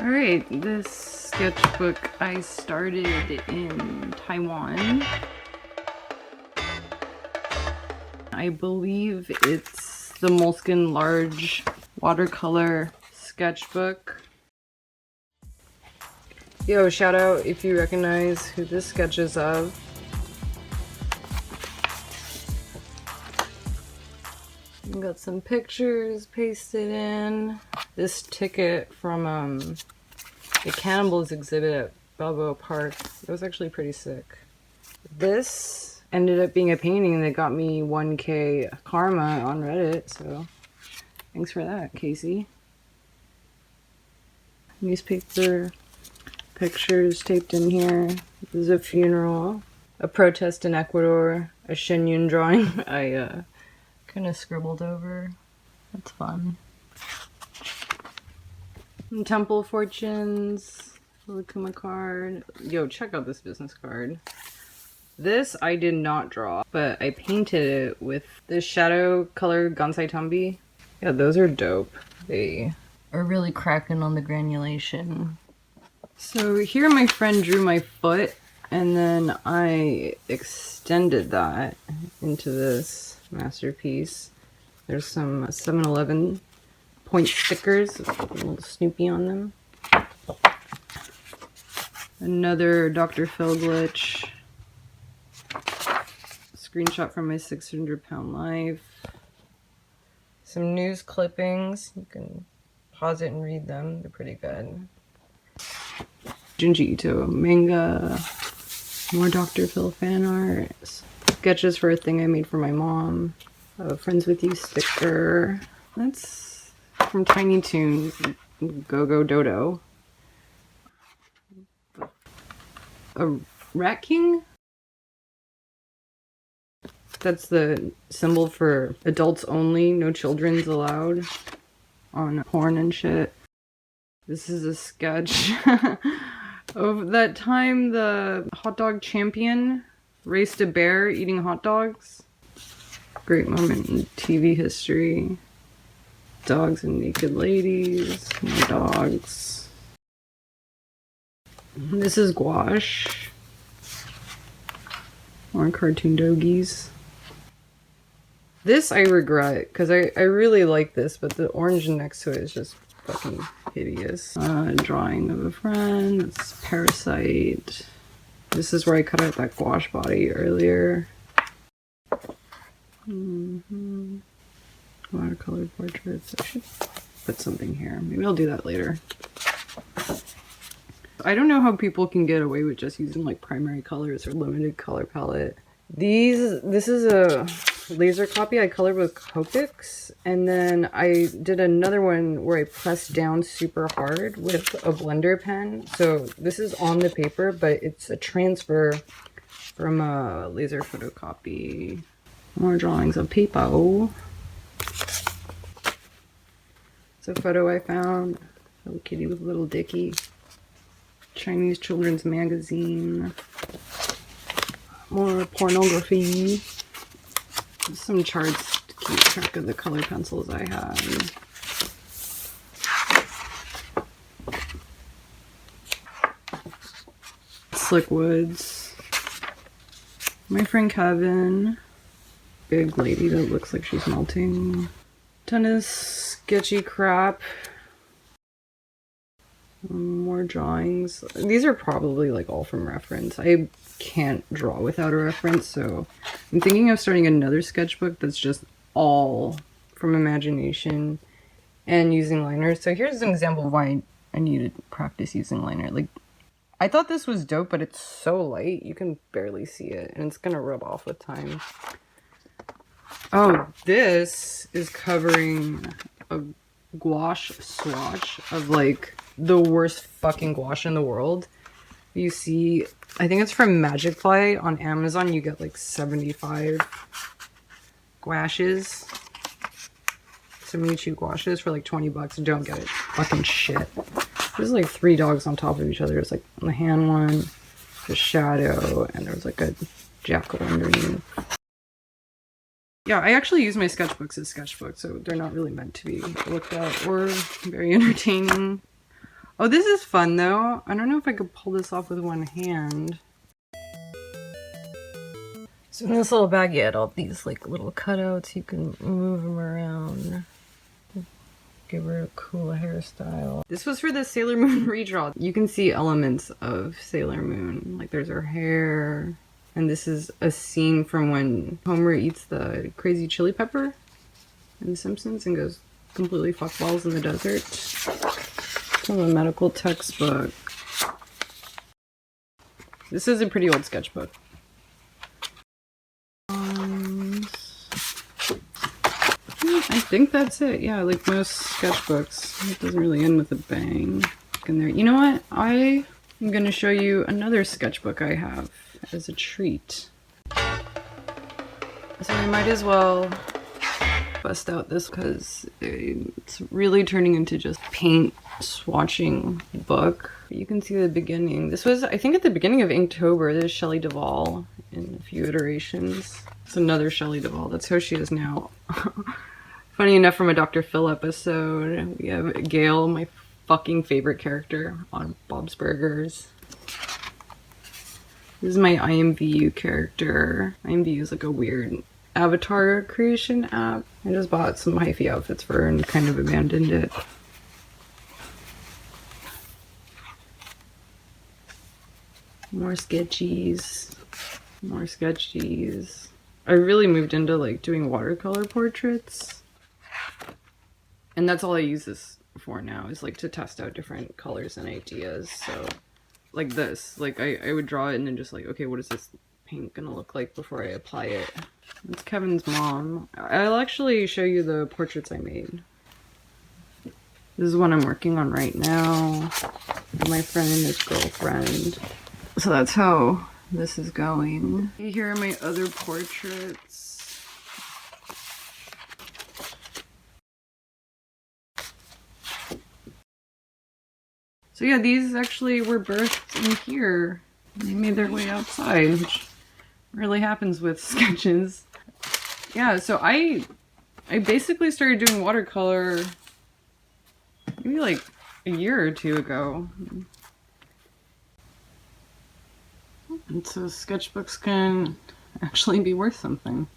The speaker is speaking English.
Alright, this sketchbook I started in Taiwan. I believe it's the Moleskine large watercolor sketchbook. Yo, shout out if you recognize who this sketch is of. We got some pictures pasted in. This ticket from the Cannibals exhibit at Balboa Park. It was actually pretty sick. This ended up being a painting that got me 1K karma on Reddit, so thanks for that, Casey. Newspaper pictures taped in here. This is a funeral, a protest in Ecuador, a Shenyun drawing I kind of scribbled over. That's fun. Temple Fortunes, Lakuma card. Yo, check out this business card. This I did not draw, but I painted it with this shadow color Gansai Tumbi. Yeah, those are dope. They are really cracking on the granulation. So here my friend drew my foot, and then I extended that into this masterpiece. There's some 7-Eleven point stickers with a little Snoopy on them. Another Dr. Phil glitch. Screenshot from my 600-pound life. Some news clippings. You can pause it and read them. They're pretty good. Junji Ito manga. More Dr. Phil fan art. Sketches for a thing I made for my mom. A Friends With You sticker. That's from Tiny Toons. Go Go Dodo. A Rat King? That's the symbol for adults only, no children's allowed on porn and shit. This is a sketch of that time the hot dog champion raced a bear eating hot dogs. Great moment in TV history. Dogs and naked ladies. More dogs. This is gouache. More cartoon doggies. This I regret, because I really like this, but the orange next to it is just fucking hideous. Drawing of a friend. It's Parasite. This is where I cut out that gouache body earlier. Watercolor portraits. I should put something here. Maybe I'll do that later. I don't know how people can get away with just using like primary colors or limited color palette. This is a laser copy I colored with Copics, and then I did another one where I pressed down super hard with a blender pen. So this is on the paper, but it's a transfer from a laser photocopy. More drawings of people. It's a photo I found. Little kitty with a little dicky. Chinese children's magazine. More pornography. Some charts to keep track of the color pencils I have. Slick Woods. My friend Kevin. Big lady that looks like she's melting. Ton of sketchy crap. More drawings. These are probably like all from reference. I can't draw without a reference, so I'm thinking of starting another sketchbook that's just all from imagination and using liners. So here's an example of why I need to practice using liner. Like, I thought this was dope, but it's so light you can barely see it, and it's gonna rub off with time. Oh, this is covering a gouache swatch of like the worst fucking gouache in the world. You see, I think it's from Magicfly on Amazon. You get like 75 gouaches. 72 gouaches for like 20 bucks. Don't get it. Fucking shit. There's like 3 dogs on top of each other. It's like on the hand one, the shadow, and there was like a jackal underneath. Yeah, I actually use my sketchbooks as sketchbooks, so they're not really meant to be looked at or very entertaining. Oh, this is fun though. I don't know if I could pull this off with one hand. So in this little bag, you had all these like little cutouts. You can move them around. Give her a cool hairstyle. This was for the Sailor Moon redraw. You can see elements of Sailor Moon. Like there's her hair. And this is a scene from when Homer eats the crazy chili pepper in The Simpsons and goes completely fuckballs in the desert. From a medical textbook. This is a pretty old sketchbook. I think that's it. Yeah, like most sketchbooks, it doesn't really end with a bang. In there. You know what? I am going to show you another sketchbook I have as a treat. So I might as well bust out this because it's really turning into just paint swatching book. You can see the beginning. This was, I think, at the beginning of Inktober. This is Shelley Duvall in a few iterations. It's another Shelley Duvall. That's how she is now. Funny enough, from a Dr. Phil episode, we have Gail, my fucking favorite character on Bob's Burgers. This is my IMVU character. IMVU is like a weird avatar creation app. I just bought some hyphy outfits for her and kind of abandoned it. More sketchies. More sketchies. I really moved into like doing watercolor portraits. And that's all I use this for now, is like to test out different colors and ideas. So like this, like I would draw it and then just like, okay, what is this paint gonna look like before I apply it? It's Kevin's mom. I'll actually show you the portraits I made. This is what I'm working on right now. My friend and his girlfriend. So that's how this is going. Here are my other portraits. So yeah, these actually were birthed in here. They made their way outside, which really happens with sketches. Yeah, so I basically started doing watercolor maybe like a year or two ago. And so sketchbooks can actually be worth something.